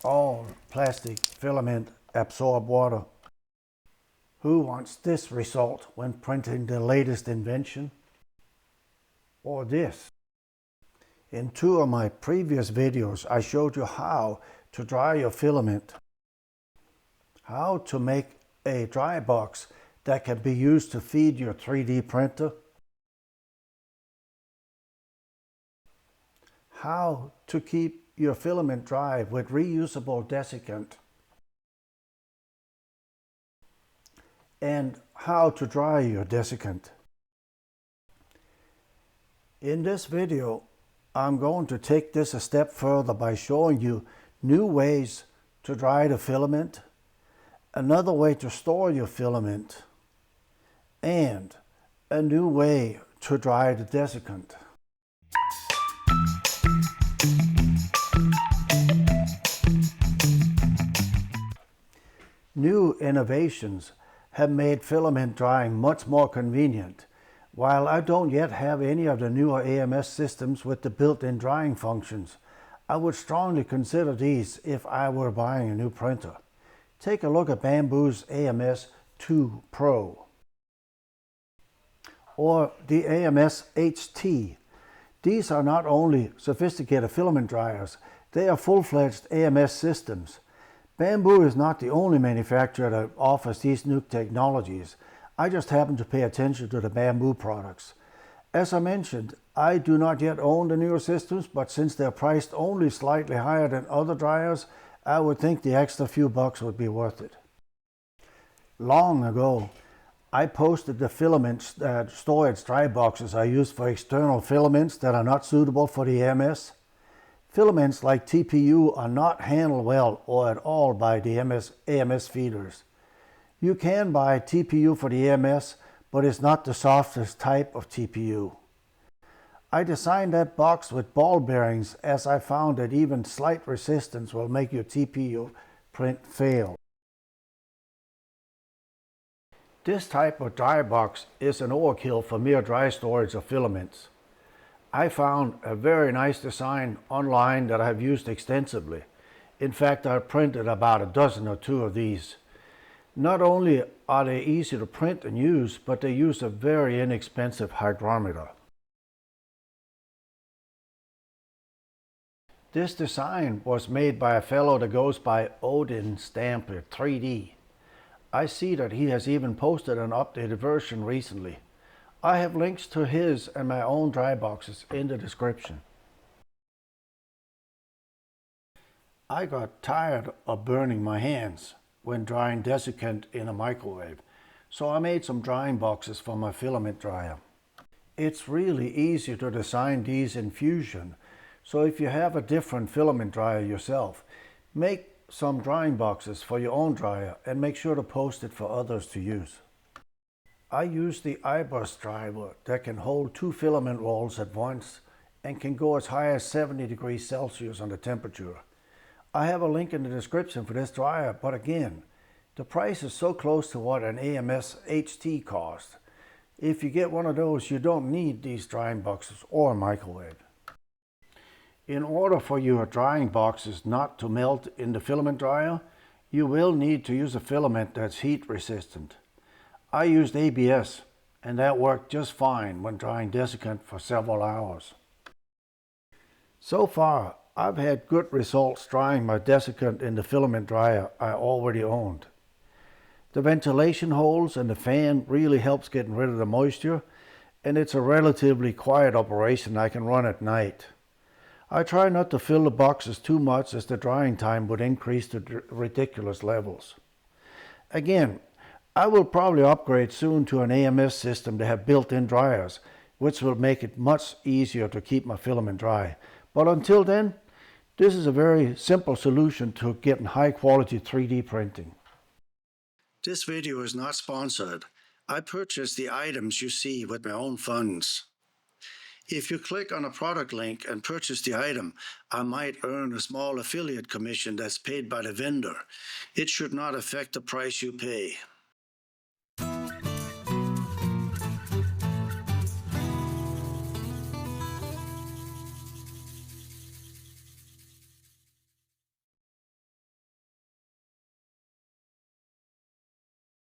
All plastic filament absorb water. Who wants this result when printing the latest invention? Or this? In 2 of my previous videos, I showed you how to dry your filament, how to make a dry box that can be used to feed your 3D printer, how to keep your filament dry with reusable desiccant, and how to dry your desiccant. In this video, I'm going to take this a step further by showing you new ways to dry the filament, another way to store your filament, and a new way to dry the desiccant. New innovations have made filament drying much more convenient. While I don't yet have any of the newer AMS systems with the built-in drying functions, I would strongly consider these if I were buying a new printer. Take a look at Bamboo's AMS 2 Pro or the AMS HT. These are not only sophisticated filament dryers, they are full-fledged AMS systems. Bamboo is not the only manufacturer that offers these new technologies. I just happen to pay attention to the Bamboo products. As I mentioned, I do not yet own the newer systems, but since they're priced only slightly higher than other dryers, I would think the extra few bucks would be worth it. Long ago, I posted the filament storage dry boxes I use for external filaments that are not suitable for the AMS. Filaments like TPU are not handled well or at all by the AMS feeders. You can buy TPU for the AMS, but it's not the softest type of TPU. I designed that box with ball bearings as I found that even slight resistance will make your TPU print fail. This type of dry box is an overkill for mere dry storage of filaments. I found a very nice design online that I've used extensively. In fact, I've printed about a dozen or two of these. Not only are they easy to print and use, but they use a very inexpensive hygrometer. This design was made by a fellow that goes by Odin Stamper 3D. I see that he has even posted an updated version recently. I have links to his and my own dry boxes in the description. I got tired of burning my hands when drying desiccant in a microwave, so I made some drying boxes for my filament dryer. It's really easy to design these in Fusion, so if you have a different filament dryer yourself, make some drying boxes for your own dryer and make sure to post it for others to use. I use the Eibos driver that can hold 2 filament rolls at once and can go as high as 70 degrees Celsius on the temperature. I have a link in the description for this dryer, but again, the price is so close to what an AMS HT costs. If you get one of those, you don't need these drying boxes or a microwave. In order for your drying boxes not to melt in the filament dryer, you will need to use a filament that's heat resistant. I used ABS, and that worked just fine when drying desiccant for several hours. So far, I've had good results drying my desiccant in the filament dryer I already owned. The ventilation holes and the fan really helps getting rid of the moisture, and it's a relatively quiet operation I can run at night. I try not to fill the boxes too much as the drying time would increase to ridiculous levels. Again, I will probably upgrade soon to an AMS system to have built-in dryers, which will make it much easier to keep my filament dry. But until then, this is a very simple solution to getting high-quality 3D printing. This video is not sponsored. I purchased the items you see with my own funds. If you click on a product link and purchase the item, I might earn a small affiliate commission that's paid by the vendor. It should not affect the price you pay.